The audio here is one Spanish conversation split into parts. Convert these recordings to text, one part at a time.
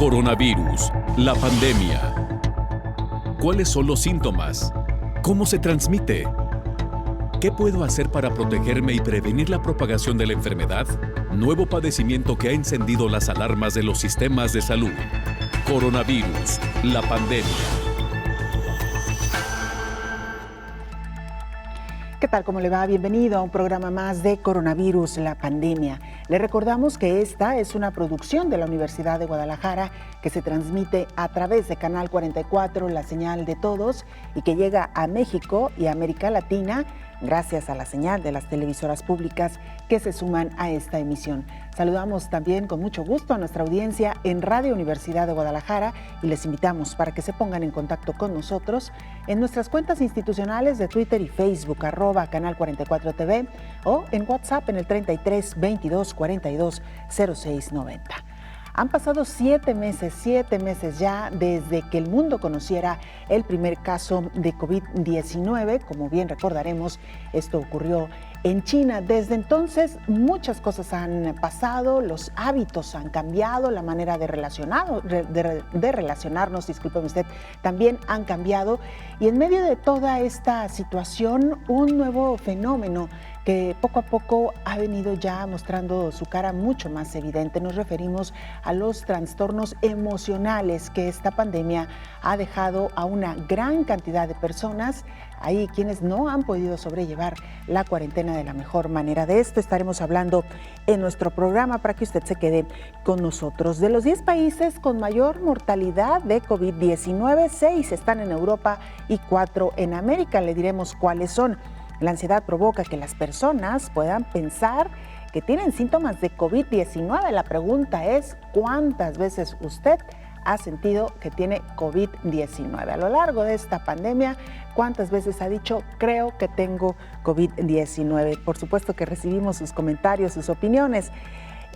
Coronavirus, la pandemia. ¿Cuáles son los síntomas? ¿Cómo se transmite? ¿Qué puedo hacer para protegerme y prevenir la propagación de la enfermedad? Nuevo padecimiento que ha encendido las alarmas de los sistemas de salud. Coronavirus, la pandemia. ¿Qué tal? ¿Cómo le va? Bienvenido a un programa más de Coronavirus, la pandemia. Le recordamos que esta es una producción de la Universidad de Guadalajara que se transmite a través de Canal 44, la señal de todos, y que llega a México y América Latina gracias a la señal de las televisoras públicas que se suman a esta emisión. Saludamos también con mucho gusto a nuestra audiencia en Radio Universidad de Guadalajara y les invitamos para que se pongan en contacto con nosotros en nuestras cuentas institucionales de Twitter y Facebook, @Canal 44 TV, o en WhatsApp en el 33 22 42 06 90. Han pasado 7 meses ya desde que el mundo conociera el primer caso de COVID-19. Como bien recordaremos, esto ocurrió en China. Desde entonces muchas cosas han pasado, los hábitos han cambiado, la manera de relacionarnos, discúlpeme usted, también han cambiado. Y en medio de toda esta situación, un nuevo fenómeno que poco a poco ha venido ya mostrando su cara mucho más evidente. Nos referimos a los trastornos emocionales que esta pandemia ha dejado a una gran cantidad de personas. Hay quienes no han podido sobrellevar la cuarentena de la mejor manera. De esto estaremos hablando en nuestro programa para que usted se quede con nosotros. De los 10 países con mayor mortalidad de COVID-19, 6 están en Europa y 4 en América. Le diremos cuáles son. La ansiedad provoca que las personas puedan pensar que tienen síntomas de COVID-19. La pregunta es, ¿cuántas veces usted ha sentido que tiene COVID-19? A lo largo de esta pandemia, ¿cuántas veces ha dicho, creo que tengo COVID-19? Por supuesto que recibimos sus comentarios, sus opiniones.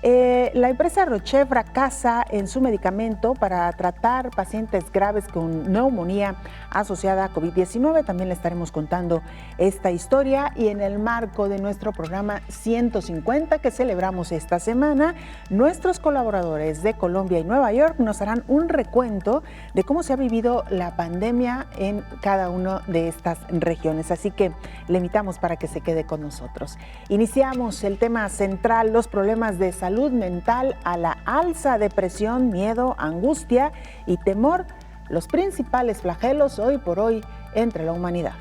La empresa Roche fracasa en su medicamento para tratar pacientes graves con neumonía asociada a COVID-19. También le estaremos contando esta historia, y en el marco de nuestro programa 150 que celebramos esta semana, nuestros colaboradores de Colombia y Nueva York nos harán un recuento de cómo se ha vivido la pandemia en cada una de estas regiones. Así que le invitamos para que se quede con nosotros. Iniciamos el tema central, los problemas de salud mental a la alza, depresión, miedo, angustia y temor, los principales flagelos hoy por hoy entre la humanidad.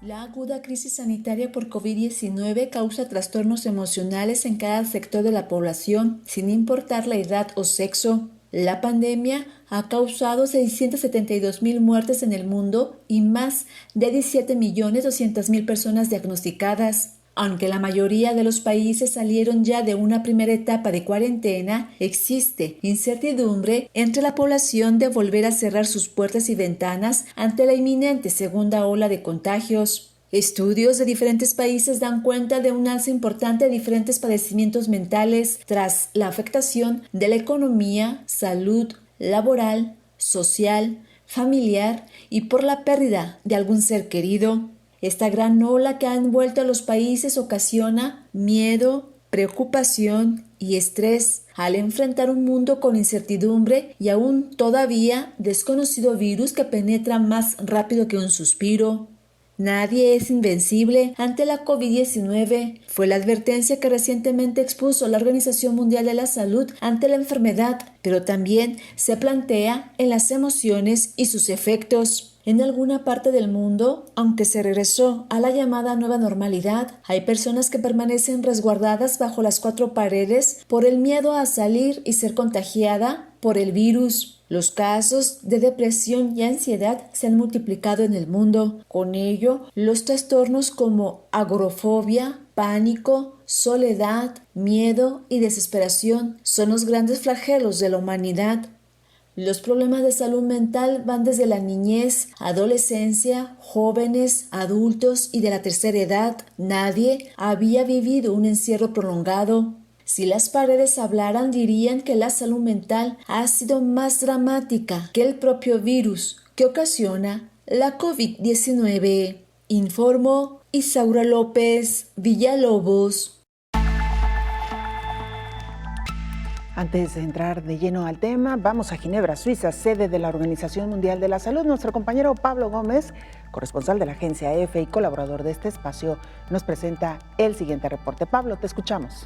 La aguda crisis sanitaria por COVID-19 causa trastornos emocionales en cada sector de la población, sin importar la edad o sexo. La pandemia ha causado 672,000 muertes en el mundo y más de 17,200,000 personas diagnosticadas. Aunque la mayoría de los países salieron ya de una primera etapa de cuarentena, existe incertidumbre entre la población de volver a cerrar sus puertas y ventanas ante la inminente segunda ola de contagios. Estudios de diferentes países dan cuenta de un alza importante de diferentes padecimientos mentales tras la afectación de la economía, salud, laboral, social, familiar y por la pérdida de algún ser querido. Esta gran ola que ha envuelto a los países ocasiona miedo, preocupación y estrés al enfrentar un mundo con incertidumbre y aún todavía desconocido virus que penetra más rápido que un suspiro. Nadie es invencible ante la COVID-19. Fue la advertencia que recientemente expuso la Organización Mundial de la Salud ante la enfermedad, pero también se plantea en las emociones y sus efectos. En alguna parte del mundo, aunque se regresó a la llamada nueva normalidad, hay personas que permanecen resguardadas bajo las 4 paredes por el miedo a salir y ser contagiada por el virus. Los casos de depresión y ansiedad se han multiplicado en el mundo. Con ello, los trastornos como agorafobia, pánico, soledad, miedo y desesperación son los grandes flagelos de la humanidad. Los problemas de salud mental van desde la niñez, adolescencia, jóvenes, adultos y de la tercera edad. Nadie había vivido un encierro prolongado. Si las paredes hablaran, dirían que la salud mental ha sido más dramática que el propio virus que ocasiona la COVID-19. Informó Isaura López Villalobos. Antes de entrar de lleno al tema, vamos a Ginebra, Suiza, sede de la Organización Mundial de la Salud. Nuestro compañero Pablo Gómez, corresponsal de la agencia EFE y colaborador de este espacio, nos presenta el siguiente reporte. Pablo, te escuchamos.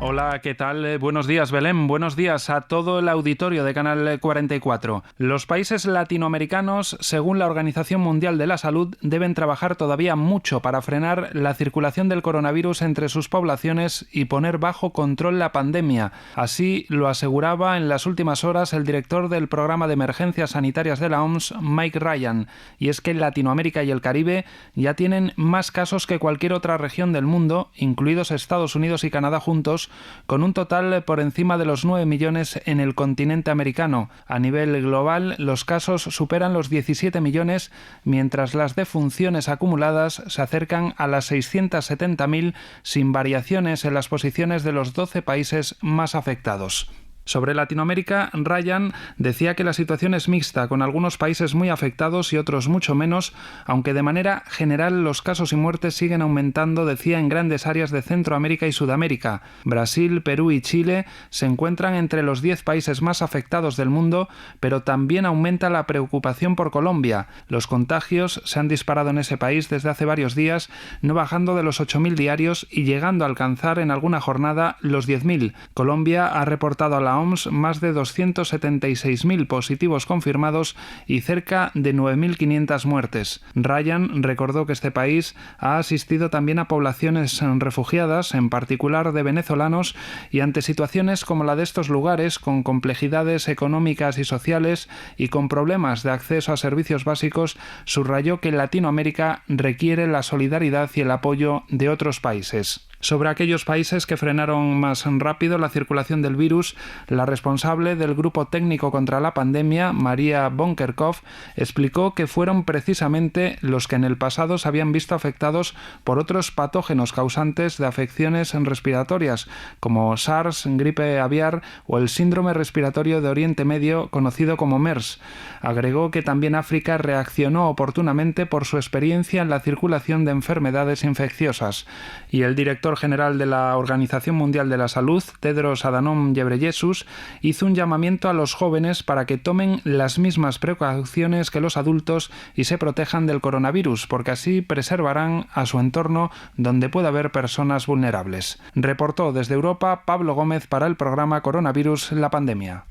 Hola, ¿qué tal? Buenos días, Belén. Buenos días a todo el auditorio de Canal 44. Los países latinoamericanos, según la Organización Mundial de la Salud, deben trabajar todavía mucho para frenar la circulación del coronavirus entre sus poblaciones y poner bajo control la pandemia. Así lo aseguraba en las últimas horas el director del Programa de Emergencias Sanitarias de la OMS, Mike Ryan. Y es que Latinoamérica y el Caribe ya tienen más casos que cualquier otra región del mundo, incluidos Estados Unidos y Canadá juntos, con un total por encima de los 9 millones en el continente americano. A nivel global, los casos superan los 17 millones, mientras las defunciones acumuladas se acercan a las 670.000, sin variaciones en las posiciones de los 12 países más afectados. Sobre Latinoamérica, Ryan decía que la situación es mixta, con algunos países muy afectados y otros mucho menos, aunque de manera general los casos y muertes siguen aumentando, decía, en grandes áreas de Centroamérica y Sudamérica. Brasil, Perú y Chile se encuentran entre los 10 países más afectados del mundo, pero también aumenta la preocupación por Colombia. Los contagios se han disparado en ese país desde hace varios días, no bajando de los 8.000 diarios y llegando a alcanzar en alguna jornada los 10.000. Colombia ha reportado a la OMS más de 276.000 positivos confirmados y cerca de 9.500 muertes. Ryan recordó que este país ha asistido también a poblaciones refugiadas, en particular de venezolanos, y ante situaciones como la de estos lugares, con complejidades económicas y sociales y con problemas de acceso a servicios básicos, subrayó que Latinoamérica requiere la solidaridad y el apoyo de otros países. Sobre aquellos países que frenaron más rápido la circulación del virus, la responsable del Grupo Técnico contra la Pandemia, María Bonkerkopf, explicó que fueron precisamente los que en el pasado se habían visto afectados por otros patógenos causantes de afecciones respiratorias, como SARS, gripe aviar o el síndrome respiratorio de Oriente Medio, conocido como MERS. Agregó que también África reaccionó oportunamente por su experiencia en la circulación de enfermedades infecciosas. Y el director general de la Organización Mundial de la Salud, Tedros Adhanom Ghebreyesus, hizo un llamamiento a los jóvenes para que tomen las mismas precauciones que los adultos y se protejan del coronavirus, porque así preservarán a su entorno donde pueda haber personas vulnerables. Reportó desde Europa Pablo Gómez para el programa Coronavirus, la pandemia.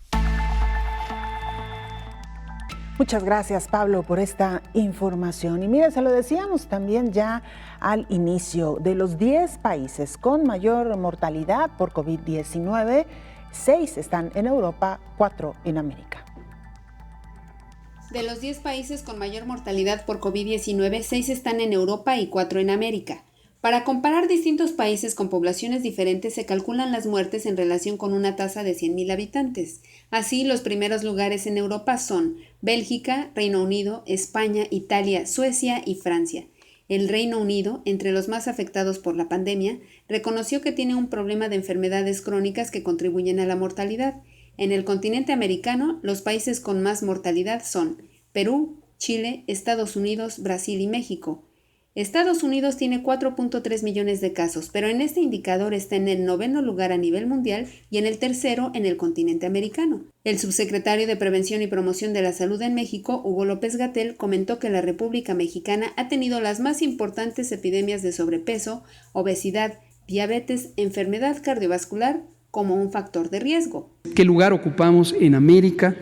Muchas gracias, Pablo, por esta información. Y mira, se lo decíamos también ya al inicio, de los 10 países con mayor mortalidad por COVID-19, 6 están en Europa, 4 en América. De los 10 países con mayor mortalidad por COVID-19, 6 están en Europa y 4 en América. Para comparar distintos países con poblaciones diferentes, se calculan las muertes en relación con una tasa de 100.000 habitantes. Así, los primeros lugares en Europa son Bélgica, Reino Unido, España, Italia, Suecia y Francia. El Reino Unido, entre los más afectados por la pandemia, reconoció que tiene un problema de enfermedades crónicas que contribuyen a la mortalidad. En el continente americano, los países con más mortalidad son Perú, Chile, Estados Unidos, Brasil y México. Estados Unidos tiene 4.3 millones de casos, pero en este indicador está en el 9º lugar a nivel mundial y en el 3º en el continente americano. El subsecretario de Prevención y Promoción de la Salud en México, Hugo López-Gatell, comentó que la República Mexicana ha tenido las más importantes epidemias de sobrepeso, obesidad, diabetes, enfermedad cardiovascular como un factor de riesgo. ¿Qué lugar ocupamos en América?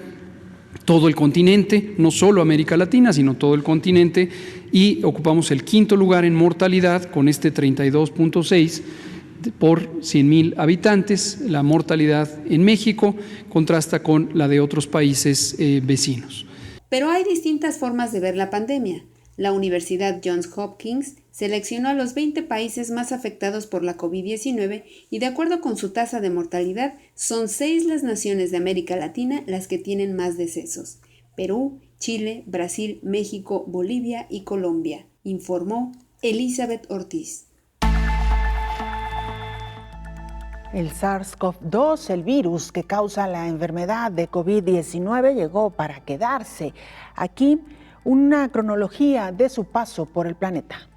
Todo el continente, no solo América Latina, sino todo el continente, y ocupamos el 5º lugar en mortalidad con este 32.6 por 100.000 habitantes. La mortalidad en México contrasta con la de otros países vecinos. Pero hay distintas formas de ver la pandemia. La Universidad Johns Hopkins seleccionó a los 20 países más afectados por la COVID-19 y, de acuerdo con su tasa de mortalidad, son 6 las naciones de América Latina las que tienen más decesos: Perú, Chile, Brasil, México, Bolivia y Colombia, informó Elizabeth Ortiz. El SARS-CoV-2, el virus que causa la enfermedad de COVID-19, llegó para quedarse. Aquí una cronología de su paso por el planeta.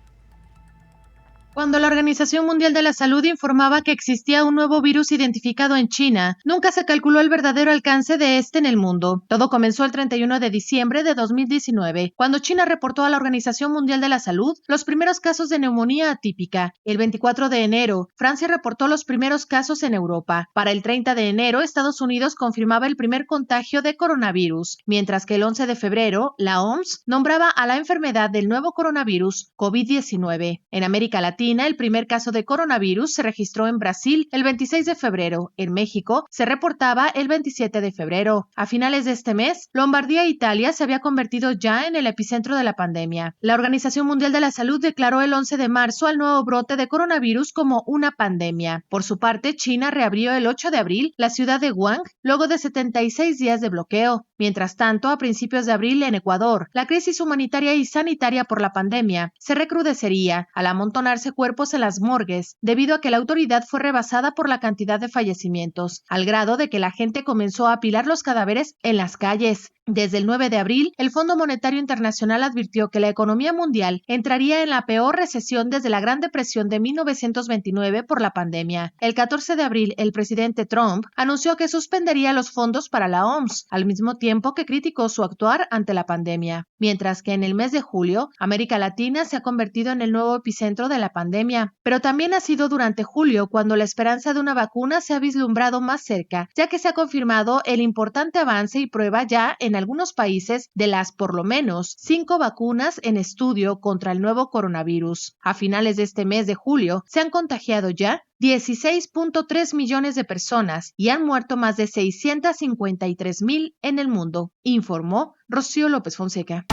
Cuando la Organización Mundial de la Salud informaba que existía un nuevo virus identificado en China, nunca se calculó el verdadero alcance de este en el mundo. Todo comenzó el 31 de diciembre de 2019, cuando China reportó a la Organización Mundial de la Salud los primeros casos de neumonía atípica. El 24 de enero, Francia reportó los primeros casos en Europa. Para el 30 de enero, Estados Unidos confirmaba el primer contagio de coronavirus, mientras que el 11 de febrero, la OMS nombraba a la enfermedad del nuevo coronavirus COVID-19. En América Latina, el primer caso de coronavirus se registró en Brasil el 26 de febrero. En México se reportaba el 27 de febrero. A finales de este mes, Lombardía, Italia, se había convertido ya en el epicentro de la pandemia. La Organización Mundial de la Salud declaró el 11 de marzo al nuevo brote de coronavirus como una pandemia. Por su parte, China reabrió el 8 de abril la ciudad de Wuhan luego de 76 días de bloqueo. Mientras tanto, a principios de abril en Ecuador, la crisis humanitaria y sanitaria por la pandemia se recrudecería al amontonarse cuerpos en las morgues, debido a que la autoridad fue rebasada por la cantidad de fallecimientos, al grado de que la gente comenzó a apilar los cadáveres en las calles. Desde el 9 de abril, el Fondo Monetario Internacional advirtió que la economía mundial entraría en la peor recesión desde la Gran Depresión de 1929 por la pandemia. El 14 de abril, el presidente Trump anunció que suspendería los fondos para la OMS, al mismo tiempo que criticó su actuar ante la pandemia. Mientras que en el mes de julio, América Latina se ha convertido en el nuevo epicentro de la pandemia. Pero también ha sido durante julio cuando la esperanza de una vacuna se ha vislumbrado más cerca, ya que se ha confirmado el importante avance y prueba ya en algunos países de las por lo menos 5 vacunas en estudio contra el nuevo coronavirus. A finales de este mes de julio se han contagiado ya 16.3 millones de personas y han muerto más de 653,000 en el mundo, informó Rocío López Fonseca.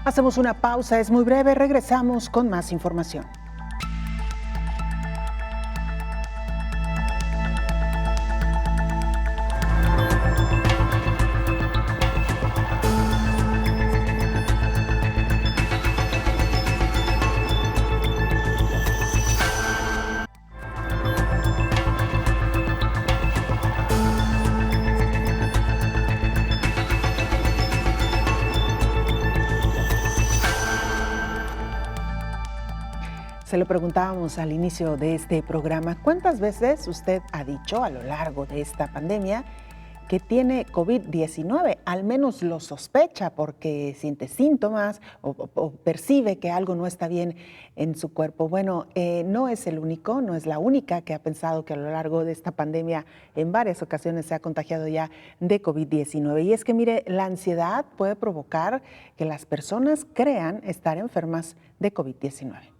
Hacemos una pausa, es muy breve, regresamos con más información. Se lo preguntábamos al inicio de este programa, ¿cuántas veces usted ha dicho a lo largo de esta pandemia que tiene COVID-19? Al menos lo sospecha porque siente síntomas o percibe que algo no está bien en su cuerpo. Bueno, no es el único, no es la única que ha pensado que a lo largo de esta pandemia en varias ocasiones se ha contagiado ya de COVID-19. Y es que, mire, la ansiedad puede provocar que las personas crean estar enfermas de COVID-19.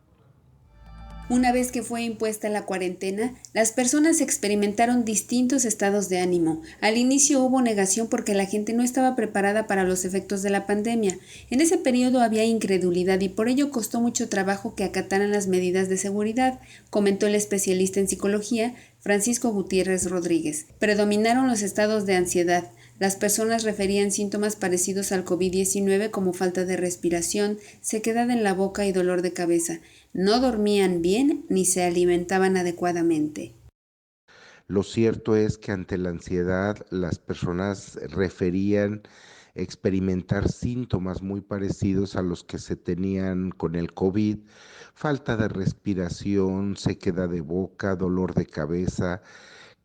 Una vez que fue impuesta la cuarentena, las personas experimentaron distintos estados de ánimo. Al inicio hubo negación porque la gente no estaba preparada para los efectos de la pandemia. En ese periodo había incredulidad y por ello costó mucho trabajo que acataran las medidas de seguridad, comentó el especialista en psicología Francisco Gutiérrez Rodríguez. Predominaron los estados de ansiedad. Las personas referían síntomas parecidos al COVID-19 como falta de respiración, sequedad en la boca y dolor de cabeza. No dormían bien ni se alimentaban adecuadamente. Lo cierto es que ante la ansiedad las personas referían experimentar síntomas muy parecidos a los que se tenían con el COVID, falta de respiración, sequedad de boca, dolor de cabeza,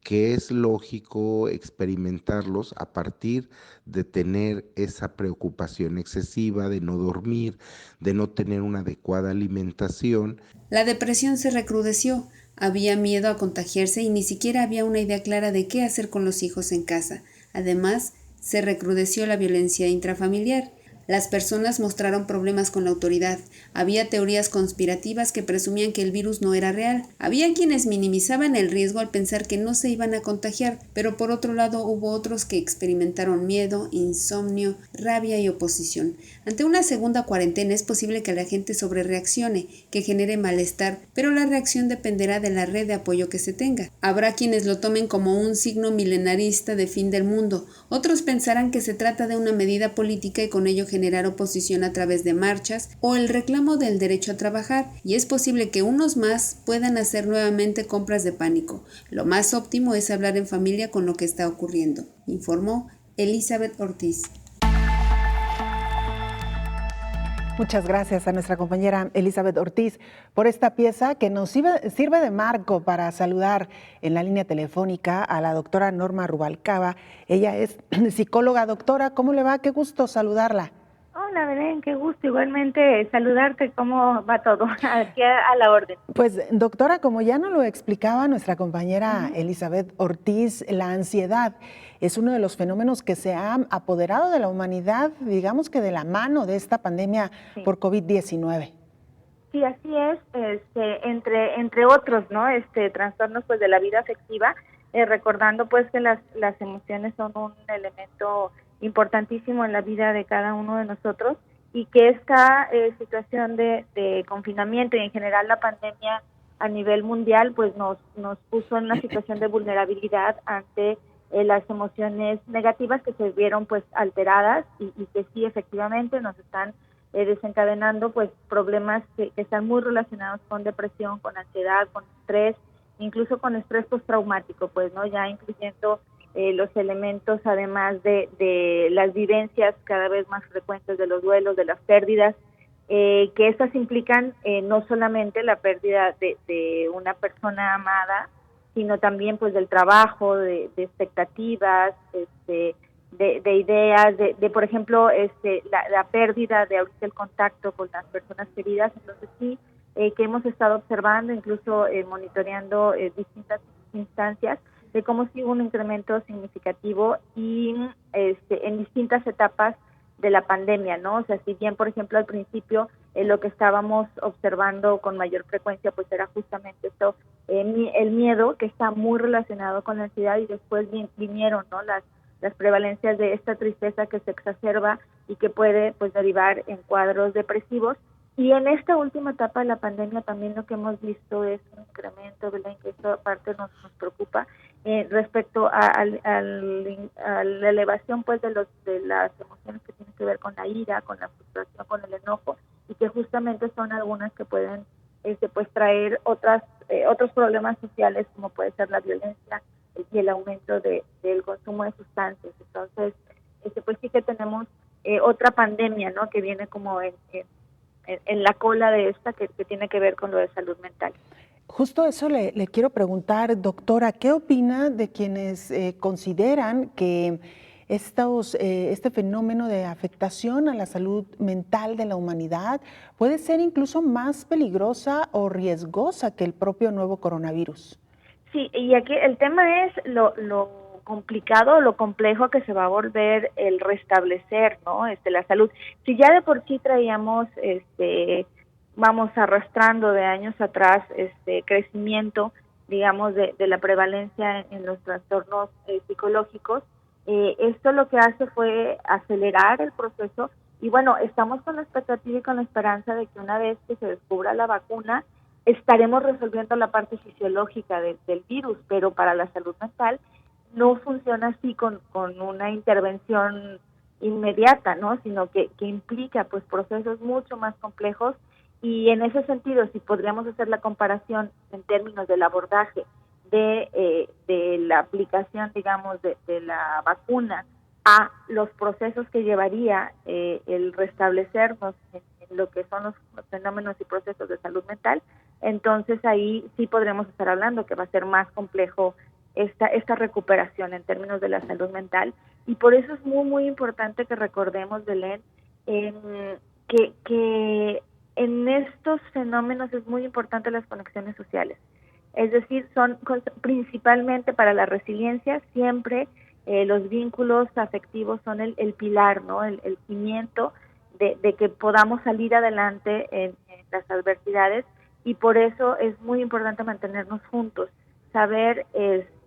que es lógico experimentarlos a partir de tener esa preocupación excesiva, de no dormir, de no tener una adecuada alimentación. La depresión se recrudeció, había miedo a contagiarse y ni siquiera había una idea clara de qué hacer con los hijos en casa. Además, se recrudeció la violencia intrafamiliar. Las personas mostraron problemas con la autoridad. Había teorías conspirativas que presumían que el virus no era real. Había quienes minimizaban el riesgo al pensar que no se iban a contagiar, pero por otro lado hubo otros que experimentaron miedo, insomnio, rabia y oposición. Ante una segunda cuarentena es posible que la gente sobrereaccione, que genere malestar, pero la reacción dependerá de la red de apoyo que se tenga. Habrá quienes lo tomen como un signo milenarista de fin del mundo. Otros pensarán que se trata de una medida política y con ello generar oposición a través de marchas o el reclamo del derecho a trabajar, y es posible que unos más puedan hacer nuevamente compras de pánico. Lo más óptimo es hablar en familia con lo que está ocurriendo, informó Elizabeth Ortiz. Muchas gracias a nuestra compañera Elizabeth Ortiz por esta pieza que nos sirve de marco para saludar en la línea telefónica a la doctora Norma Rubalcaba. Ella es psicóloga. Doctora, ¿cómo le va? Qué gusto saludarla. Hola Belén, qué gusto igualmente saludarte. ¿Cómo va todo? Aquí a la orden. Pues doctora, como ya nos lo explicaba nuestra compañera Elizabeth Ortiz, la ansiedad es uno de los fenómenos que se han apoderado de la humanidad, digamos que de la mano de esta pandemia por COVID-19. Sí, así es, entre otros, ¿no? Trastornos pues de la vida afectiva, recordando pues que las emociones son un elemento importantísimo en la vida de cada uno de nosotros y que esta situación de confinamiento y en general la pandemia a nivel mundial pues nos puso en una situación de vulnerabilidad ante las emociones negativas que se vieron pues alteradas y que sí efectivamente nos están desencadenando pues problemas que están muy relacionados con depresión, con ansiedad, con estrés, incluso con estrés postraumático, pues no, ya incluyendo los elementos además de las vivencias cada vez más frecuentes de los duelos, de las pérdidas, que estas implican no solamente la pérdida de una persona amada, sino también pues del trabajo, de expectativas, de ideas, de por ejemplo la pérdida de ahorita el contacto con las personas queridas. Entonces sí, que hemos estado observando, incluso monitoreando distintas instancias, de cómo sí hubo un incremento significativo y en distintas etapas de la pandemia, ¿no? O sea, si bien, por ejemplo, al principio lo que estábamos observando con mayor frecuencia, pues era justamente esto, el miedo, que está muy relacionado con la ansiedad, y después vinieron, ¿no?, las prevalencias de esta tristeza que se exacerba y que puede, pues, derivar en cuadros depresivos. Y en esta última etapa de la pandemia también lo que hemos visto es un incremento, Belén, que esta parte nos preocupa, respecto a la elevación pues de las emociones que tienen que ver con la ira, con la frustración, con el enojo, y que justamente son algunas que pueden pues traer otros problemas sociales, como puede ser la violencia y el aumento del consumo de sustancias. Entonces, pues sí que tenemos otra pandemia, ¿no?, que viene como en la cola de esta, que tiene que ver con lo de salud mental. Justo eso le quiero preguntar, doctora, ¿qué opina de quienes consideran que este fenómeno de afectación a la salud mental de la humanidad puede ser incluso más peligrosa o riesgosa que el propio nuevo coronavirus? Sí, y aquí el tema es lo complicado, lo complejo que se va a volver el restablecer, ¿no?, la salud. Si ya de por sí traíamos vamos arrastrando de años atrás crecimiento, digamos, de la prevalencia en los trastornos psicológicos, esto lo que hace fue acelerar el proceso. Y bueno, estamos con la expectativa y con la esperanza de que una vez que se descubra la vacuna, estaremos resolviendo la parte fisiológica del virus, pero para la salud mental no funciona así con una intervención inmediata, ¿no?, sino que implica pues procesos mucho más complejos. Y en ese sentido, si podríamos hacer la comparación en términos del abordaje de la aplicación, digamos, de la vacuna a los procesos que llevaría el restablecernos en lo que son los fenómenos y procesos de salud mental, entonces ahí sí podremos estar hablando que va a ser más complejo esta recuperación en términos de la salud mental. Y por eso es muy, muy importante que recordemos, Belén, que en estos fenómenos es muy importante las conexiones sociales. Es decir, son principalmente para la resiliencia, siempre los vínculos afectivos son el pilar, ¿no?, el cimiento de que podamos salir adelante en las adversidades, y por eso es muy importante mantenernos juntos, saber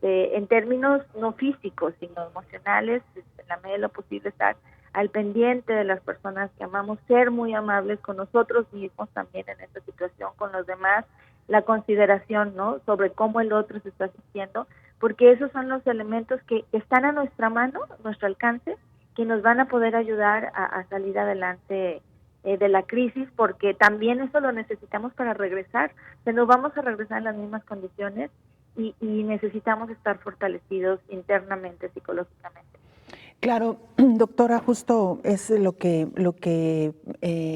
en términos no físicos, sino emocionales, en la medida de lo posible estar al pendiente de las personas que amamos, ser muy amables con nosotros mismos también en esta situación, con los demás, la consideración, ¿no?, sobre cómo el otro se está sintiendo, porque esos son los elementos que están a nuestra mano, a nuestro alcance, que nos van a poder ayudar a salir adelante de la crisis, porque también eso lo necesitamos para regresar. O sea, no vamos a regresar en las mismas condiciones y necesitamos estar fortalecidos internamente, psicológicamente. Claro, doctora, justo es lo que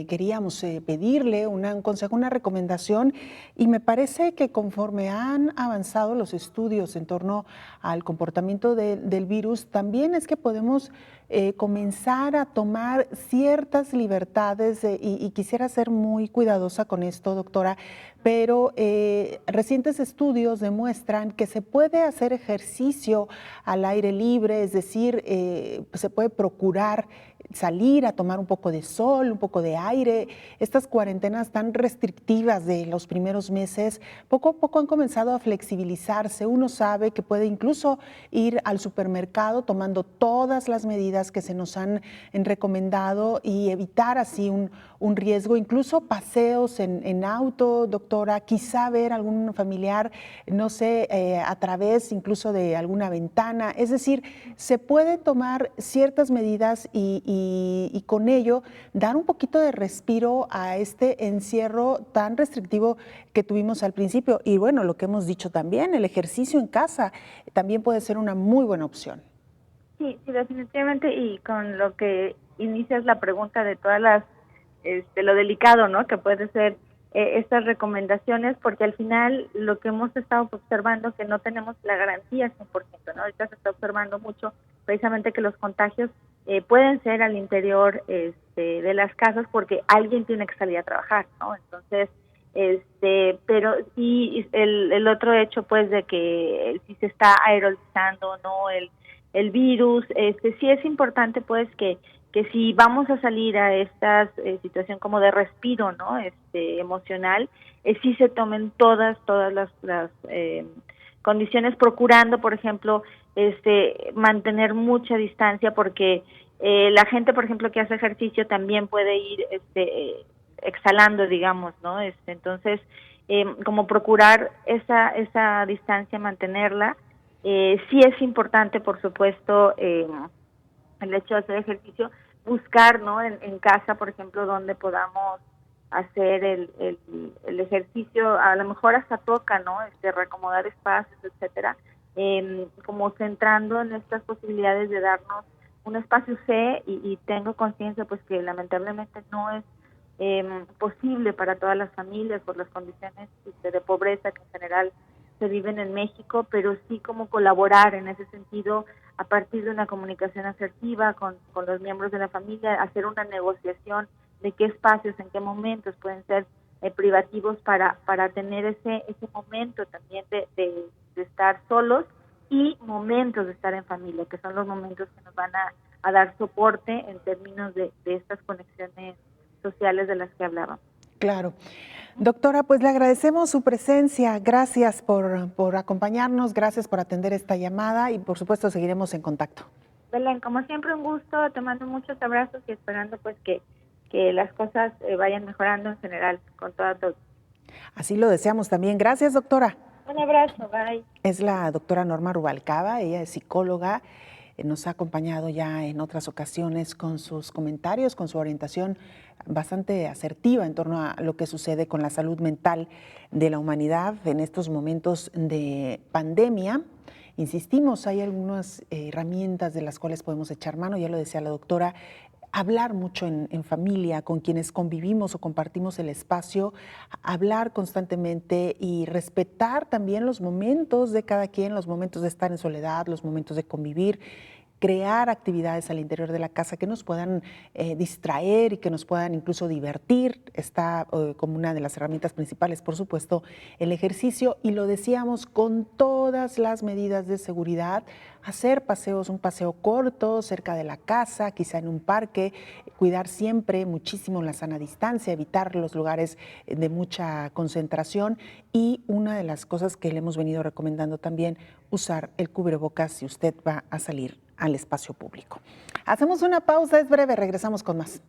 queríamos pedirle, un consejo, una recomendación, y me parece que conforme han avanzado los estudios en torno al comportamiento del virus, también es que podemos comenzar a tomar ciertas libertades, y quisiera ser muy cuidadosa con esto, doctora, pero recientes estudios demuestran que se puede hacer ejercicio al aire libre, es decir, se puede procurar salir a tomar un poco de sol, un poco de aire. Estas cuarentenas tan restrictivas de los primeros meses, poco a poco han comenzado a flexibilizarse. Uno sabe que puede incluso ir al supermercado tomando todas las medidas que se nos han recomendado y evitar así un riesgo, incluso paseos en auto, doctora, quizá ver algún familiar, no sé, a través incluso de alguna ventana. Es decir, se puede tomar ciertas medidas y con ello dar un poquito de respiro a este encierro tan restrictivo que tuvimos al principio. Y bueno, lo que hemos dicho también, el ejercicio en casa también puede ser una muy buena opción. Sí, definitivamente, y con lo que inicias la pregunta de todas las, lo delicado, ¿no?, que puede ser estas recomendaciones, porque al final lo que hemos estado observando que no tenemos la garantía 100%, ¿no? Ahorita se está observando mucho precisamente que los contagios pueden ser al interior de las casas porque alguien tiene que salir a trabajar, ¿no? Entonces, pero y el otro hecho, pues, de que si se está aerolizando o no el virus, sí es importante, pues, que si vamos a salir a esta situación como de respiro, ¿no?, emocional, sí se tomen todas las condiciones, procurando, por ejemplo, mantener mucha distancia, porque la gente, por ejemplo, que hace ejercicio también puede ir exhalando, digamos, ¿no? Entonces, como procurar esa distancia, mantenerla. Sí es importante, por supuesto, el hecho de hacer ejercicio, buscar, ¿no?, en casa, por ejemplo, donde podamos hacer el ejercicio. A lo mejor hasta toca, ¿no?, reacomodar espacios, etcétera, como centrando en estas posibilidades de darnos un espacio. Y tengo conciencia, pues, que lamentablemente no es posible para todas las familias por las condiciones de pobreza que en general se viven en México, pero sí como colaborar en ese sentido a partir de una comunicación asertiva con los miembros de la familia, hacer una negociación de qué espacios, en qué momentos pueden ser privativos para tener ese momento también de estar solos, y momentos de estar en familia, que son los momentos que nos van a dar soporte en términos de estas conexiones sociales de las que hablábamos. Claro. Doctora, pues le agradecemos su presencia. Gracias por acompañarnos, gracias por atender esta llamada y por supuesto seguiremos en contacto. Belén, como siempre, un gusto, te mando muchos abrazos y esperando, pues, que las cosas vayan mejorando en general con todos. Así lo deseamos también. Gracias, doctora. Un abrazo, bye. Es la doctora Norma Rubalcaba, ella es psicóloga, nos ha acompañado ya en otras ocasiones con sus comentarios, con su orientación bastante asertiva en torno a lo que sucede con la salud mental de la humanidad en estos momentos de pandemia. Insistimos, hay algunas herramientas de las cuales podemos echar mano, ya lo decía la doctora, hablar mucho en familia, con quienes convivimos o compartimos el espacio, hablar constantemente y respetar también los momentos de cada quien, los momentos de estar en soledad, los momentos de convivir, crear actividades al interior de la casa que nos puedan distraer y que nos puedan incluso divertir. Está como una de las herramientas principales, por supuesto, el ejercicio, y lo decíamos, con todas las medidas de seguridad, hacer paseos, un paseo corto cerca de la casa, quizá en un parque, cuidar siempre muchísimo la sana distancia, evitar los lugares de mucha concentración, y una de las cosas que le hemos venido recomendando también, usar el cubrebocas si usted va a salir al espacio público. Hacemos una pausa, es breve, regresamos con más.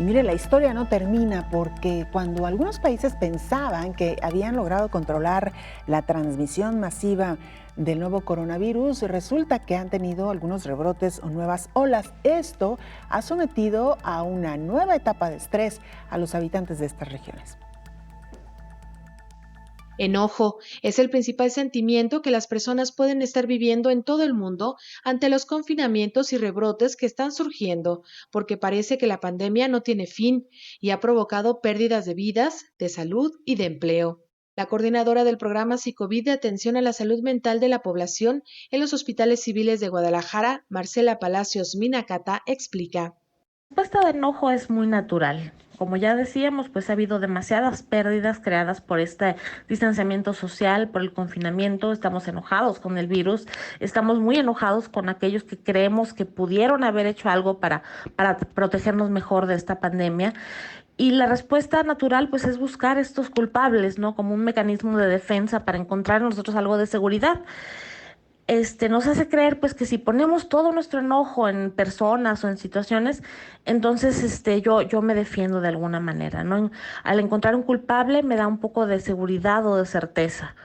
Y mire, la historia no termina porque cuando algunos países pensaban que habían logrado controlar la transmisión masiva del nuevo coronavirus, resulta que han tenido algunos rebrotes o nuevas olas. Esto ha sometido a una nueva etapa de estrés a los habitantes de estas regiones. Enojo es el principal sentimiento que las personas pueden estar viviendo en todo el mundo ante los confinamientos y rebrotes que están surgiendo, porque parece que la pandemia no tiene fin y ha provocado pérdidas de vidas, de salud y de empleo. La coordinadora del programa Psicovid de atención a la salud mental de la población en los hospitales civiles de Guadalajara, Marcela Palacios Minacata, explica. La respuesta de enojo es muy natural. Como ya decíamos, pues ha habido demasiadas pérdidas creadas por este distanciamiento social, por el confinamiento. Estamos enojados con el virus, estamos muy enojados con aquellos que creemos que pudieron haber hecho algo para protegernos mejor de esta pandemia. Y la respuesta natural pues es buscar estos culpables, ¿no? Como un mecanismo de defensa para encontrar en nosotros algo de seguridad. Nos hace creer pues que si ponemos todo nuestro enojo en personas o en situaciones, entonces yo me defiendo de alguna manera, ¿no? Al encontrar un culpable me da un poco de seguridad o de certeza.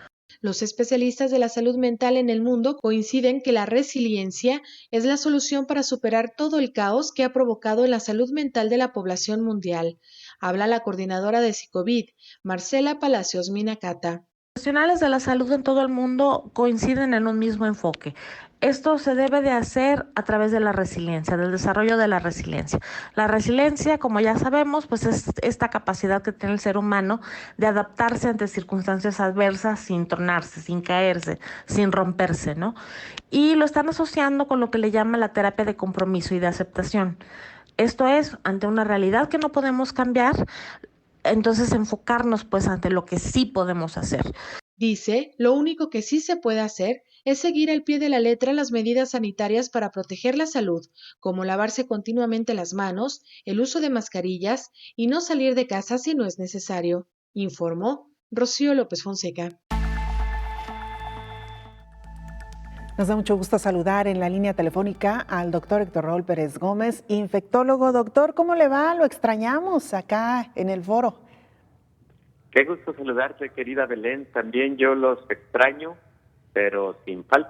Los especialistas de la salud mental en el mundo coinciden que la resiliencia es la solución para superar todo el caos que ha provocado en la salud mental de la población mundial. Habla la coordinadora de Psicovid, Marcela Palacios Minacata. Profesionales de la salud en todo el mundo coinciden en un mismo enfoque. Esto se debe de hacer a través de la resiliencia, del desarrollo de la resiliencia. La resiliencia, como ya sabemos, pues es esta capacidad que tiene el ser humano de adaptarse ante circunstancias adversas sin tronarse, sin caerse, sin romperse, ¿no? Y lo están asociando con lo que le llama la terapia de compromiso y de aceptación. Esto es, ante una realidad que no podemos cambiar, entonces enfocarnos pues ante lo que sí podemos hacer. Dice, lo único que sí se puede hacer es seguir al pie de la letra las medidas sanitarias para proteger la salud, como lavarse continuamente las manos, el uso de mascarillas y no salir de casa si no es necesario, informó Rocío López Fonseca. Nos da mucho gusto saludar en la línea telefónica al doctor Héctor Raúl Pérez Gómez, infectólogo. Doctor, ¿cómo le va? Lo extrañamos acá en el foro. Qué gusto saludarte, querida Belén. También yo los extraño, pero sin falta.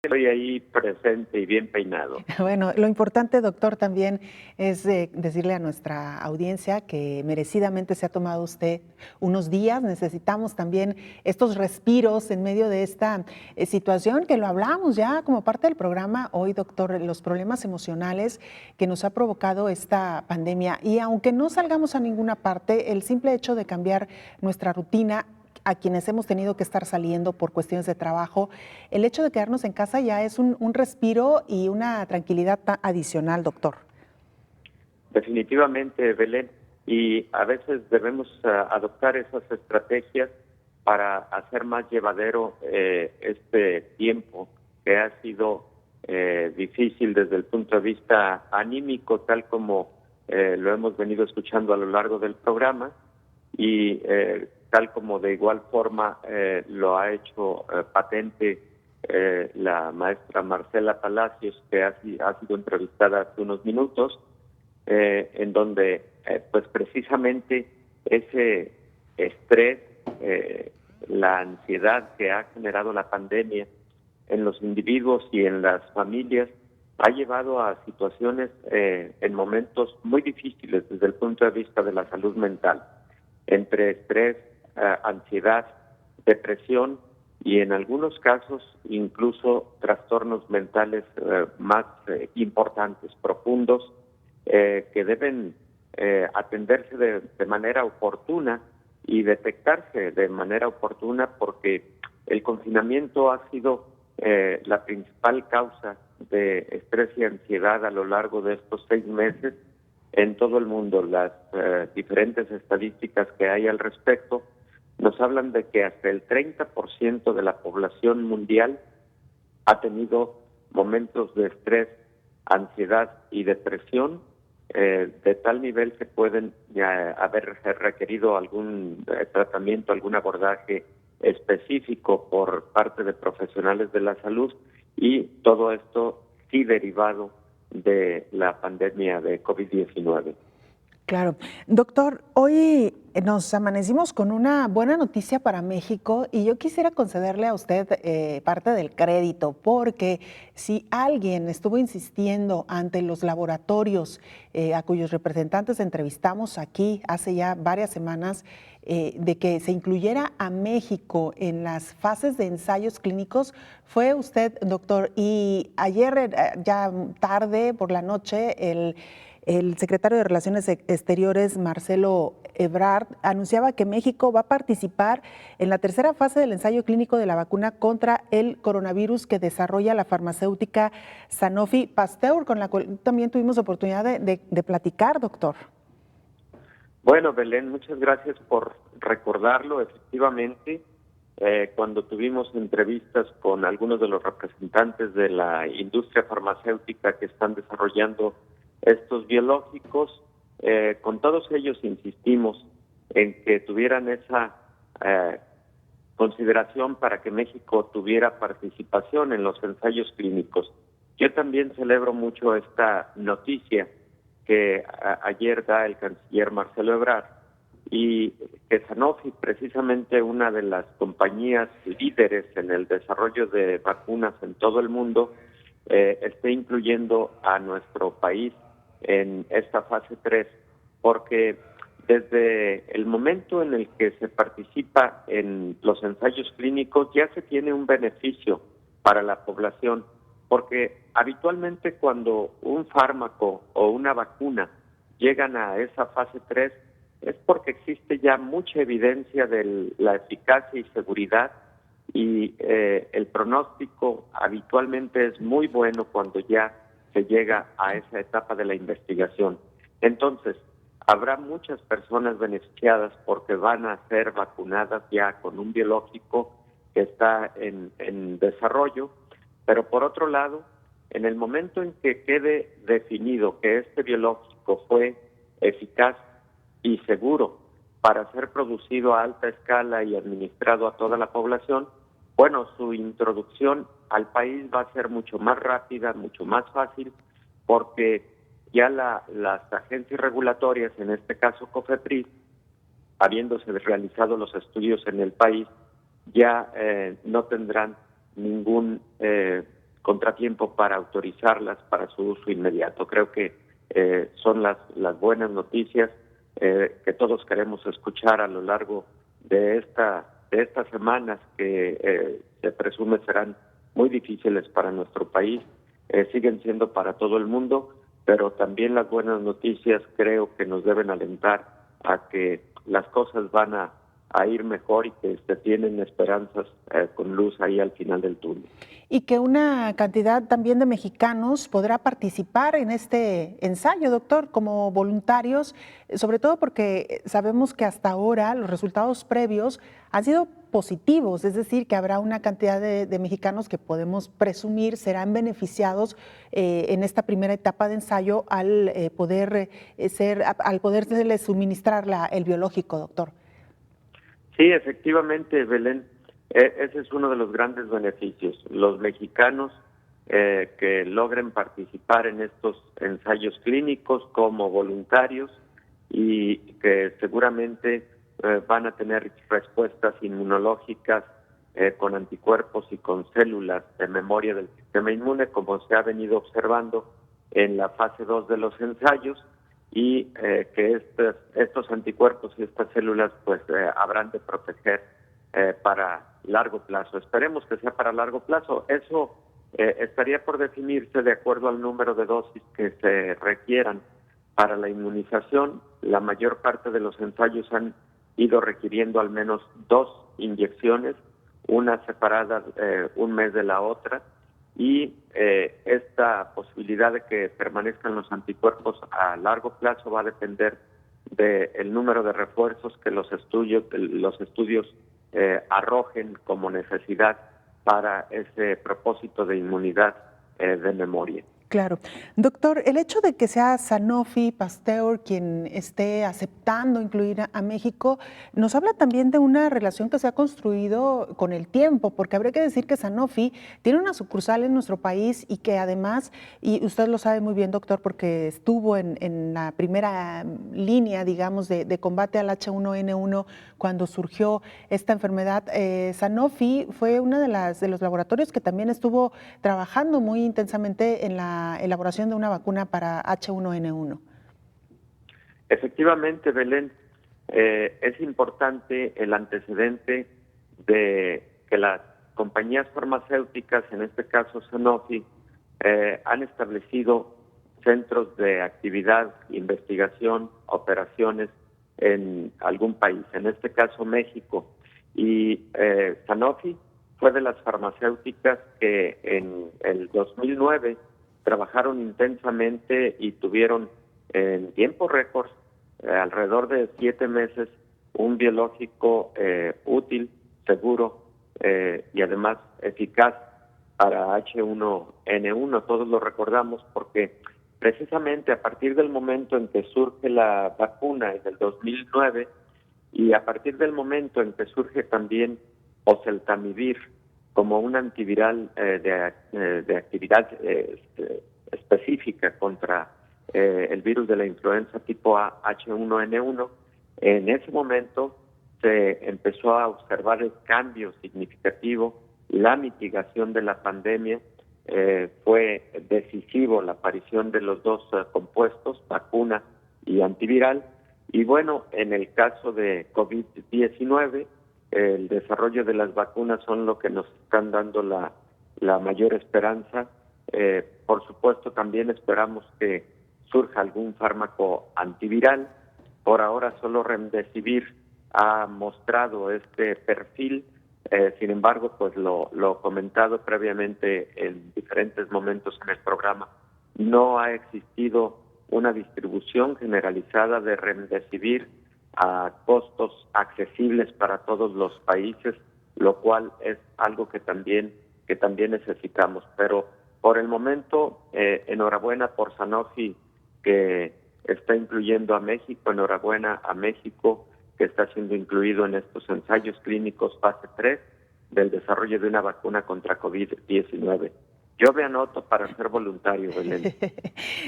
Estoy ahí presente y bien peinado. Bueno, lo importante, doctor, también es decirle a nuestra audiencia que merecidamente se ha tomado usted unos días. Necesitamos también estos respiros en medio de esta situación, que lo hablamos ya como parte del programa hoy, doctor, los problemas emocionales que nos ha provocado esta pandemia. Y aunque no salgamos a ninguna parte, el simple hecho de cambiar nuestra rutina, a quienes hemos tenido que estar saliendo por cuestiones de trabajo, el hecho de quedarnos en casa ya es un respiro y una tranquilidad adicional, doctor. Definitivamente, Belén, y a veces debemos adoptar esas estrategias para hacer más llevadero este tiempo que ha sido difícil desde el punto de vista anímico, tal como lo hemos venido escuchando a lo largo del programa, y tal como de igual forma lo ha hecho patente la maestra Marcela Palacios, que ha sido entrevistada hace unos minutos, en donde pues precisamente ese estrés, la ansiedad que ha generado la pandemia en los individuos y en las familias ha llevado a situaciones en momentos muy difíciles desde el punto de vista de la salud mental, entre estrés, ansiedad, depresión y en algunos casos incluso trastornos mentales más importantes, profundos, que deben atenderse de manera oportuna y detectarse de manera oportuna, porque el confinamiento ha sido la principal causa de estrés y ansiedad a lo largo de estos 6 meses en todo el mundo. Las diferentes estadísticas que hay al respecto nos hablan de que hasta el 30% de la población mundial ha tenido momentos de estrés, ansiedad y depresión, de tal nivel que pueden haber requerido algún tratamiento, algún abordaje específico por parte de profesionales de la salud, y todo esto sí derivado de la pandemia de COVID-19. Claro. Doctor, hoy nos amanecimos con una buena noticia para México y yo quisiera concederle a usted parte del crédito, porque si alguien estuvo insistiendo ante los laboratorios a cuyos representantes entrevistamos aquí hace ya varias semanas, de que se incluyera a México en las fases de ensayos clínicos, fue usted, doctor. Y ayer, ya tarde por la noche, el secretario de Relaciones Exteriores, Marcelo Ebrard, anunciaba que México va a participar en la tercera fase del ensayo clínico de la vacuna contra el coronavirus que desarrolla la farmacéutica Sanofi Pasteur, con la cual también tuvimos oportunidad de platicar, doctor. Bueno, Belén, muchas gracias por recordarlo. Efectivamente, cuando tuvimos entrevistas con algunos de los representantes de la industria farmacéutica que están desarrollando estos biológicos, con todos ellos insistimos en que tuvieran esa consideración para que México tuviera participación en los ensayos clínicos. Yo también celebro mucho esta noticia que ayer da el canciller Marcelo Ebrard, y que Sanofi, precisamente una de las compañías líderes en el desarrollo de vacunas en todo el mundo, esté incluyendo a nuestro país en esta fase 3, porque desde el momento en el que se participa en los ensayos clínicos ya se tiene un beneficio para la población, porque habitualmente cuando un fármaco o una vacuna llegan a esa fase 3 es porque existe ya mucha evidencia de la eficacia y seguridad, y el pronóstico habitualmente es muy bueno cuando ya se llega a esa etapa de la investigación. Entonces, habrá muchas personas beneficiadas porque van a ser vacunadas ya con un biológico que está en desarrollo, pero por otro lado, en el momento en que quede definido que este biológico fue eficaz y seguro para ser producido a alta escala y administrado a toda la población, bueno, su introducción al país va a ser mucho más rápida, mucho más fácil, porque ya las agencias regulatorias, en este caso COFEPRIS, habiéndose realizado los estudios en el país, ya no tendrán ningún contratiempo para autorizarlas para su uso inmediato. Creo que son las buenas noticias que todos queremos escuchar a lo largo de estas semanas que se presume serán muy difíciles para nuestro país, siguen siendo para todo el mundo, pero también las buenas noticias creo que nos deben alentar a que las cosas van a ir mejor y que se tienen esperanzas con luz ahí al final del túnel. Y que una cantidad también de mexicanos podrá participar en este ensayo, doctor, como voluntarios, sobre todo porque sabemos que hasta ahora los resultados previos han sido positivos, es decir, que habrá una cantidad de mexicanos que podemos presumir serán beneficiados en esta primera etapa de ensayo al poderles suministrar el biológico, doctor. Sí, efectivamente, Belén, ese es uno de los grandes beneficios. Los mexicanos que logren participar en estos ensayos clínicos como voluntarios y que seguramente van a tener respuestas inmunológicas con anticuerpos y con células de memoria del sistema inmune, como se ha venido observando en la fase 2 de los ensayos, y que estos anticuerpos y estas células pues habrán de proteger para largo plazo. Esperemos que sea para largo plazo. Eso estaría por definirse de acuerdo al número de dosis que se requieran para la inmunización. La mayor parte de los ensayos han ido requiriendo al menos 2 inyecciones, una separada un mes de la otra, y esta posibilidad de que permanezcan los anticuerpos a largo plazo va a depender del número de refuerzos que los estudios arrojen como necesidad para ese propósito de inmunidad de memoria. Claro. Doctor, el hecho de que sea Sanofi Pasteur quien esté aceptando incluir a México, nos habla también de una relación que se ha construido con el tiempo, porque habría que decir que Sanofi tiene una sucursal en nuestro país y que además, y usted lo sabe muy bien, doctor, porque estuvo en la primera línea, digamos, de combate al H1N1 cuando surgió esta enfermedad. Sanofi fue uno de los laboratorios que también estuvo trabajando muy intensamente en la elaboración de una vacuna para H1N1. Efectivamente, Belén, es importante el antecedente de que las compañías farmacéuticas, en este caso Sanofi, han establecido centros de actividad, investigación, operaciones en algún país, en este caso México. Y Sanofi fue de las farmacéuticas que en el 2009 trabajaron intensamente y tuvieron en tiempo récord, alrededor de 7 meses, un biológico útil, seguro y además eficaz para H1N1. Todos lo recordamos porque precisamente a partir del momento en que surge la vacuna en el 2009 y a partir del momento en que surge también oseltamivir como un antiviral de actividad específica contra el virus de la influenza tipo A, H1N1, en ese momento se empezó a observar el cambio significativo, la mitigación de la pandemia. Fue decisivo la aparición de los dos compuestos, vacuna y antiviral. Y bueno, en el caso de COVID-19, el desarrollo de las vacunas son lo que nos están dando la mayor esperanza. Por supuesto, también esperamos que surja algún fármaco antiviral. Por ahora solo Remdesivir ha mostrado este perfil. Sin embargo, pues lo comentado previamente en diferentes momentos en el programa, no ha existido una distribución generalizada de Remdesivir a costos accesibles para todos los países, lo cual es algo que también necesitamos. Pero por el momento, enhorabuena por Sanofi, que está incluyendo a México, enhorabuena a México, que está siendo incluido en estos ensayos clínicos fase 3 del desarrollo de una vacuna contra COVID-19. Yo me anoto para ser voluntario, Belén.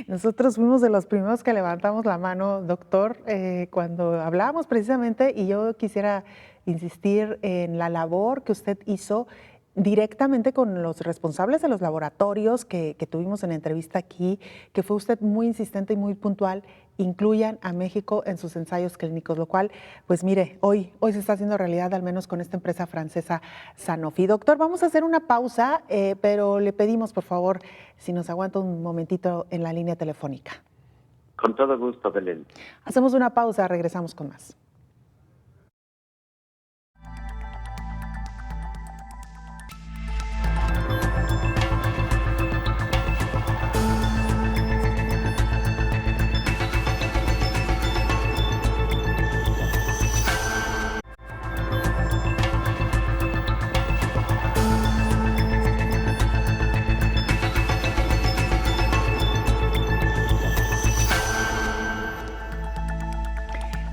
Nosotros fuimos de los primeros que levantamos la mano, doctor, cuando hablábamos precisamente, y yo quisiera insistir en la labor que usted hizo directamente con los responsables de los laboratorios que tuvimos en la entrevista aquí, que fue usted muy insistente y muy puntual, incluyan a México en sus ensayos clínicos, lo cual, pues mire, hoy se está haciendo realidad, al menos con esta empresa francesa Sanofi. Doctor, vamos a hacer una pausa, pero le pedimos, por favor, si nos aguanta un momentito en la línea telefónica. Con todo gusto, Belén. Hacemos una pausa, regresamos con más.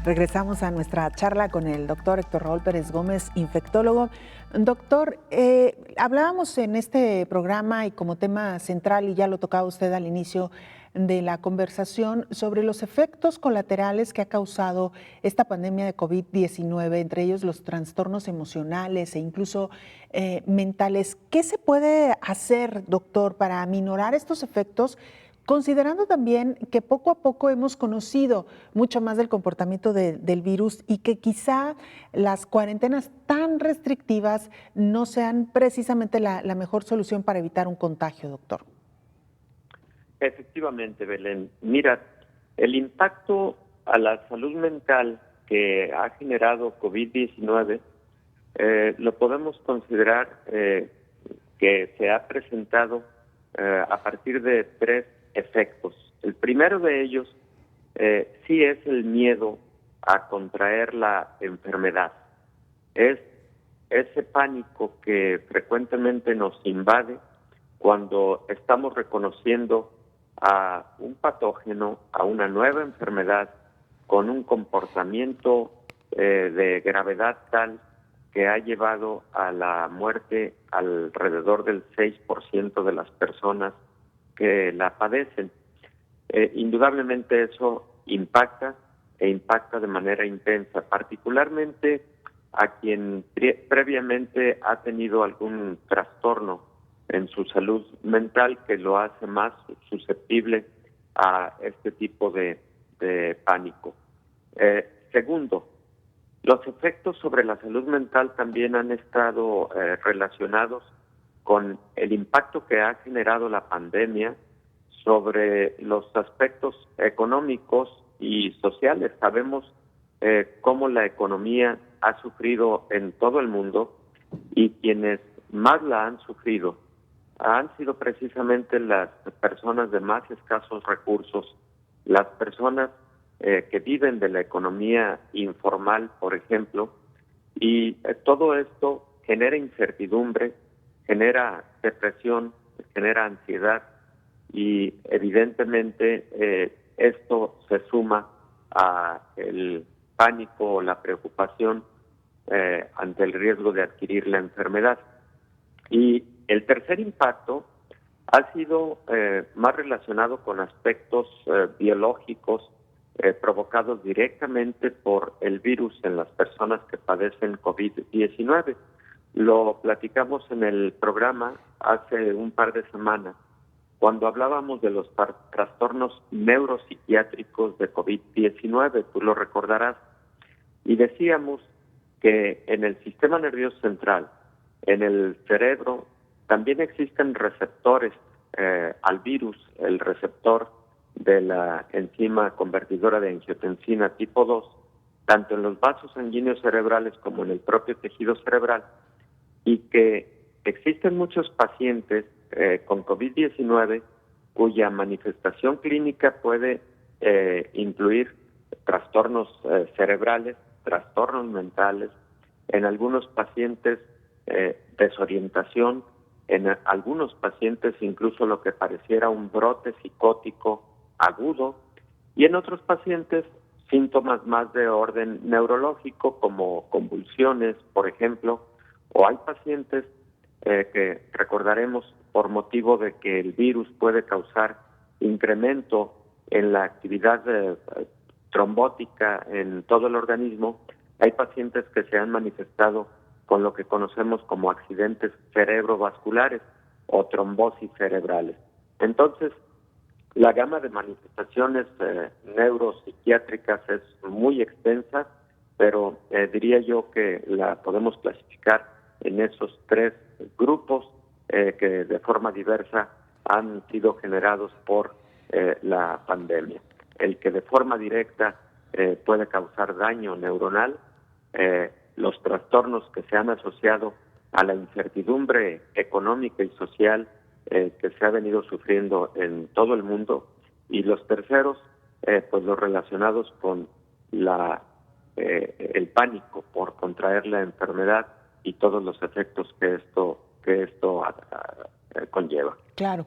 Regresamos a nuestra charla con el doctor Héctor Raúl Pérez Gómez, infectólogo. Doctor, hablábamos en este programa y como tema central, y ya lo tocaba usted al inicio de la conversación, sobre los efectos colaterales que ha causado esta pandemia de COVID-19, entre ellos los trastornos emocionales e incluso mentales. ¿Qué se puede hacer, doctor, para aminorar estos efectos, considerando también que poco a poco hemos conocido mucho más del comportamiento del virus y que quizá las cuarentenas tan restrictivas no sean precisamente la mejor solución para evitar un contagio, doctor? Efectivamente, Belén. Mira, el impacto a la salud mental que ha generado COVID-19 lo podemos considerar que se ha presentado a partir de 3 efectos. El primero de ellos sí es el miedo a contraer la enfermedad. Es ese pánico que frecuentemente nos invade cuando estamos reconociendo a un patógeno, a una nueva enfermedad con un comportamiento de gravedad tal que ha llevado a la muerte alrededor del 6% de las personas que la padecen. Indudablemente eso impacta de manera intensa, particularmente a quien previamente ha tenido algún trastorno en su salud mental que lo hace más susceptible a este tipo de pánico. Segundo, los efectos sobre la salud mental también han estado relacionados con el impacto que ha generado la pandemia sobre los aspectos económicos y sociales. Sabemos cómo la economía ha sufrido en todo el mundo y quienes más la han sufrido han sido precisamente las personas de más escasos recursos, las personas que viven de la economía informal, por ejemplo, y todo esto genera incertidumbre, genera depresión, genera ansiedad y evidentemente esto se suma a el pánico o la preocupación ante el riesgo de adquirir la enfermedad. Y el tercer impacto ha sido más relacionado con aspectos biológicos provocados directamente por el virus en las personas que padecen COVID-19. Lo platicamos en el programa hace un par de semanas, cuando hablábamos de los trastornos neuropsiquiátricos de COVID-19, tú lo recordarás, y decíamos que en el sistema nervioso central, en el cerebro, también existen receptores al virus, el receptor de la enzima convertidora de angiotensina tipo 2, tanto en los vasos sanguíneos cerebrales como en el propio tejido cerebral, y que existen muchos pacientes con COVID-19 cuya manifestación clínica puede incluir trastornos cerebrales, trastornos mentales, en algunos pacientes desorientación, en algunos pacientes incluso lo que pareciera un brote psicótico agudo, y en otros pacientes síntomas más de orden neurológico como convulsiones, por ejemplo, o hay pacientes que recordaremos por motivo de que el virus puede causar incremento en la actividad trombótica en todo el organismo. Hay pacientes que se han manifestado con lo que conocemos como accidentes cerebrovasculares o trombosis cerebrales. Entonces, la gama de manifestaciones neuropsiquiátricas es muy extensa, pero diría yo que la podemos clasificar en esos tres grupos que de forma diversa han sido generados por la pandemia. El que de forma directa puede causar daño neuronal, los trastornos que se han asociado a la incertidumbre económica y social que se ha venido sufriendo en todo el mundo, y los terceros, pues los relacionados con el pánico por contraer la enfermedad y todos los efectos que esto conlleva. Claro.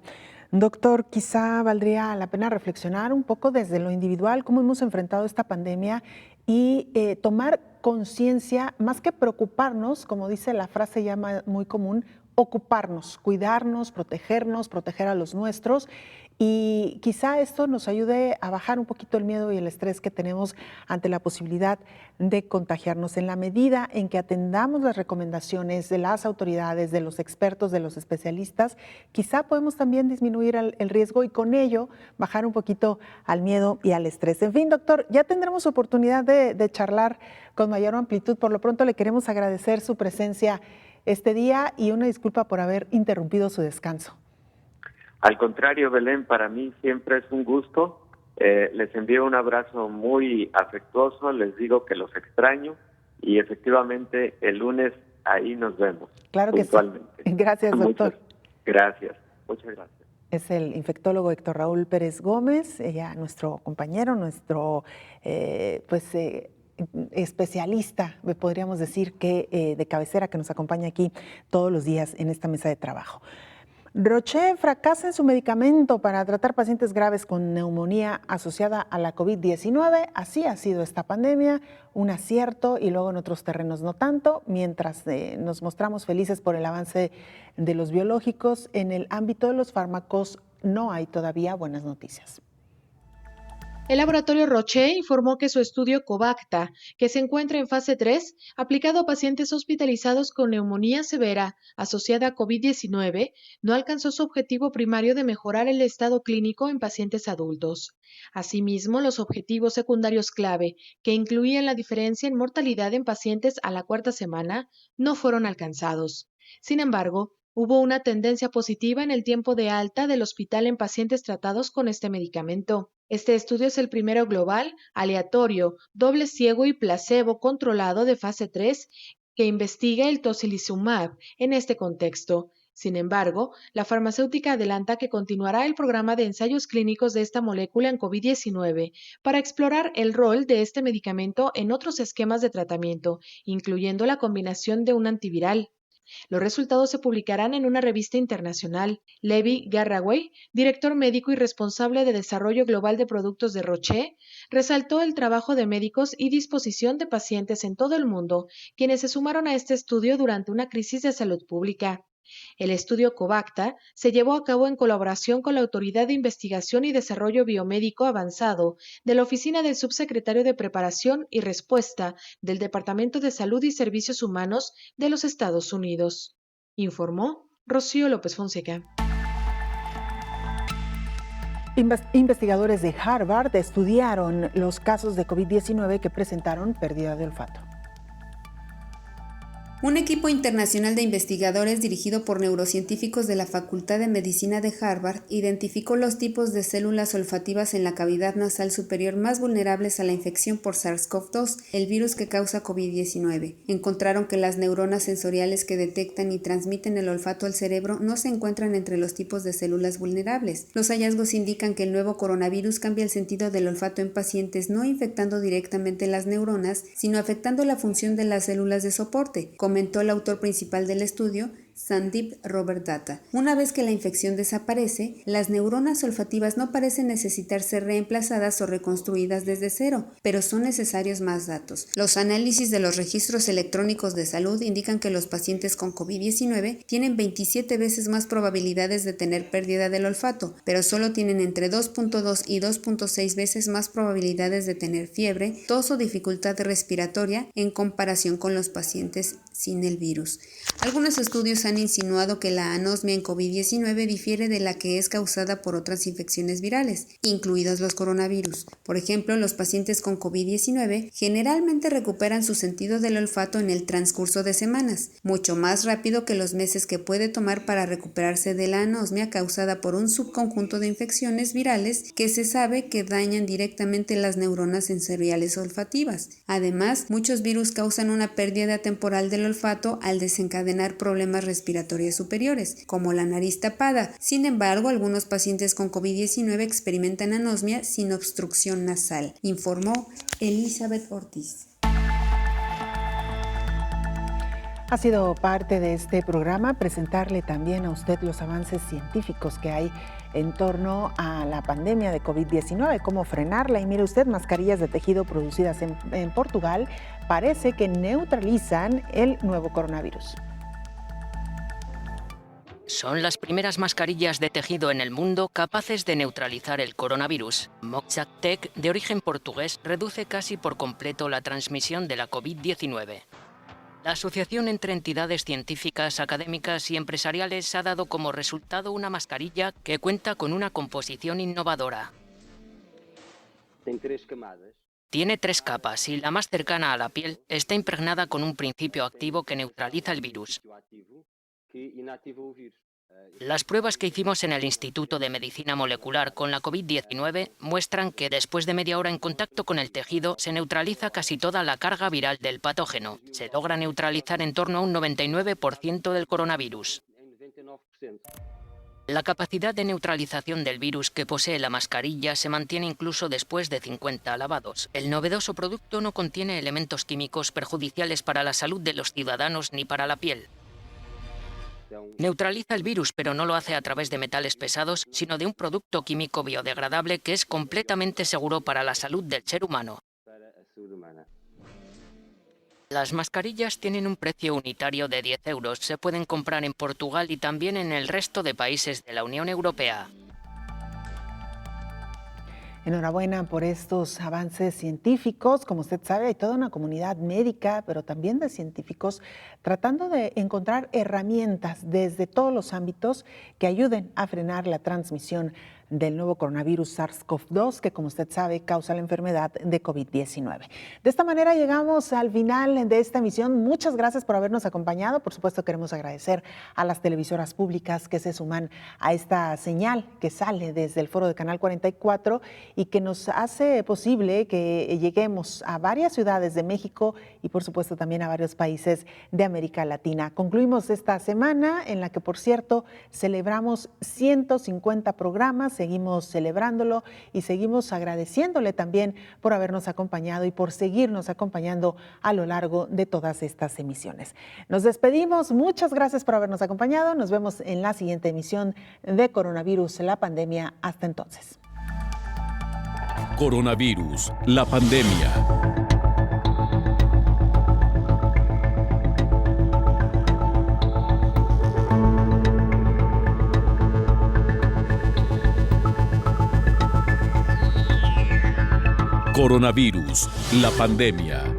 Doctor, quizá valdría la pena reflexionar un poco desde lo individual, cómo hemos enfrentado esta pandemia y tomar conciencia, más que preocuparnos, como dice la frase ya muy común, ocuparnos, cuidarnos, proteger a los nuestros, y quizá esto nos ayude a bajar un poquito el miedo y el estrés que tenemos ante la posibilidad de contagiarnos. En la medida en que atendamos las recomendaciones de las autoridades, de los expertos, de los especialistas, quizá podemos también disminuir el riesgo y con ello bajar un poquito al miedo y al estrés. En fin, doctor, ya tendremos oportunidad de charlar con mayor amplitud. Por lo pronto le queremos agradecer su presencia este día y una disculpa por haber interrumpido su descanso. Al contrario, Belén, para mí siempre es un gusto. Les envío un abrazo muy afectuoso, les digo que los extraño y efectivamente el lunes ahí nos vemos. Claro que sí. Gracias, doctor. Muchas gracias. Es el infectólogo Héctor Raúl Pérez Gómez, nuestro compañero, nuestro especialista, podríamos decir, que de cabecera, que nos acompaña aquí todos los días en esta mesa de trabajo. Roche fracasa en su medicamento para tratar pacientes graves con neumonía asociada a la COVID-19. Así ha sido esta pandemia, un acierto y luego en otros terrenos no tanto. Mientras nos mostramos felices por el avance de los biológicos, en el ámbito de los fármacos no hay todavía buenas noticias. El laboratorio Roche informó que su estudio Covacta, que se encuentra en fase 3, aplicado a pacientes hospitalizados con neumonía severa asociada a COVID-19, no alcanzó su objetivo primario de mejorar el estado clínico en pacientes adultos. Asimismo, los objetivos secundarios clave, que incluían la diferencia en mortalidad en pacientes a la 4ª semana, no fueron alcanzados. Sin embargo, hubo una tendencia positiva en el tiempo de alta del hospital en pacientes tratados con este medicamento. Este estudio es el primero global, aleatorio, doble ciego y placebo controlado de fase 3 que investiga el tocilizumab en este contexto. Sin embargo, la farmacéutica adelanta que continuará el programa de ensayos clínicos de esta molécula en COVID-19 para explorar el rol de este medicamento en otros esquemas de tratamiento, incluyendo la combinación de un antiviral. Los resultados se publicarán en una revista internacional. Levi Garraway, director médico y responsable de desarrollo global de productos de Roche, resaltó el trabajo de médicos y disposición de pacientes en todo el mundo, quienes se sumaron a este estudio durante una crisis de salud pública. El estudio Covacta se llevó a cabo en colaboración con la Autoridad de Investigación y Desarrollo Biomédico Avanzado de la Oficina del Subsecretario de Preparación y Respuesta del Departamento de Salud y Servicios Humanos de los Estados Unidos. Informó Rocío López Fonseca. Investigadores de Harvard estudiaron los casos de COVID-19 que presentaron pérdida de olfato. Un equipo internacional de investigadores dirigido por neurocientíficos de la Facultad de Medicina de Harvard identificó los tipos de células olfativas en la cavidad nasal superior más vulnerables a la infección por SARS-CoV-2, el virus que causa COVID-19. Encontraron que las neuronas sensoriales que detectan y transmiten el olfato al cerebro no se encuentran entre los tipos de células vulnerables. Los hallazgos indican que el nuevo coronavirus cambia el sentido del olfato en pacientes no infectando directamente las neuronas, sino afectando la función de las células de soporte, comentó el autor principal del estudio, Sandeep Robert Datta. Una vez que la infección desaparece, las neuronas olfativas no parecen necesitar ser reemplazadas o reconstruidas desde cero, pero son necesarios más datos. Los análisis de los registros electrónicos de salud indican que los pacientes con COVID-19 tienen 27 veces más probabilidades de tener pérdida del olfato, pero solo tienen entre 2.2 y 2.6 veces más probabilidades de tener fiebre, tos o dificultad respiratoria en comparación con los pacientes sin el virus. Algunos estudios han insinuado que la anosmia en COVID-19 difiere de la que es causada por otras infecciones virales, incluidos los coronavirus. Por ejemplo, los pacientes con COVID-19 generalmente recuperan su sentido del olfato en el transcurso de semanas, mucho más rápido que los meses que puede tomar para recuperarse de la anosmia causada por un subconjunto de infecciones virales que se sabe que dañan directamente las neuronas sensoriales olfativas. Además, muchos virus causan una pérdida temporal del olfato al desencadenar problemas respiratorios superiores, como la nariz tapada. Sin embargo, algunos pacientes con COVID-19 experimentan anosmia sin obstrucción nasal, informó Elizabeth Ortiz. Ha sido parte de este programa presentarle también a usted los avances científicos que hay en torno a la pandemia de COVID-19, cómo frenarla. Y mire usted, mascarillas de tejido producidas en Portugal parece que neutralizan el nuevo coronavirus. Son las primeras mascarillas de tejido en el mundo capaces de neutralizar el coronavirus. Moxatec, de origen portugués, reduce casi por completo la transmisión de la COVID-19. La asociación entre entidades científicas, académicas y empresariales ha dado como resultado una mascarilla que cuenta con una composición innovadora. Tiene 3 capas y la más cercana a la piel está impregnada con un principio activo que neutraliza el virus. Las pruebas que hicimos en el Instituto de Medicina Molecular con la COVID-19 muestran que después de media hora en contacto con el tejido se neutraliza casi toda la carga viral del patógeno. Se logra neutralizar en torno a un 99% del coronavirus. La capacidad de neutralización del virus que posee la mascarilla se mantiene incluso después de 50 lavados. El novedoso producto no contiene elementos químicos perjudiciales para la salud de los ciudadanos ni para la piel. Neutraliza el virus, pero no lo hace a través de metales pesados, sino de un producto químico biodegradable que es completamente seguro para la salud del ser humano. Las mascarillas tienen un precio unitario de 10 euros. Se pueden comprar en Portugal y también en el resto de países de la Unión Europea. Enhorabuena por estos avances científicos. Como usted sabe, hay toda una comunidad médica, pero también de científicos, tratando de encontrar herramientas desde todos los ámbitos que ayuden a frenar la transmisión del nuevo coronavirus SARS-CoV-2, que como usted sabe causa la enfermedad de COVID-19. De esta manera llegamos al final de esta emisión. Muchas gracias por habernos acompañado. Por supuesto queremos agradecer a las televisoras públicas que se suman a esta señal que sale desde el foro de Canal 44 y que nos hace posible que lleguemos a varias ciudades de México y por supuesto también a varios países de América Latina. Concluimos esta semana en la que, por cierto, celebramos 150 programas. Seguimos celebrándolo y seguimos agradeciéndole también por habernos acompañado y por seguirnos acompañando a lo largo de todas estas emisiones. Nos despedimos, muchas gracias por habernos acompañado. Nos vemos en la siguiente emisión de Coronavirus, la pandemia. Hasta entonces. Coronavirus, la pandemia. Coronavirus, la pandemia.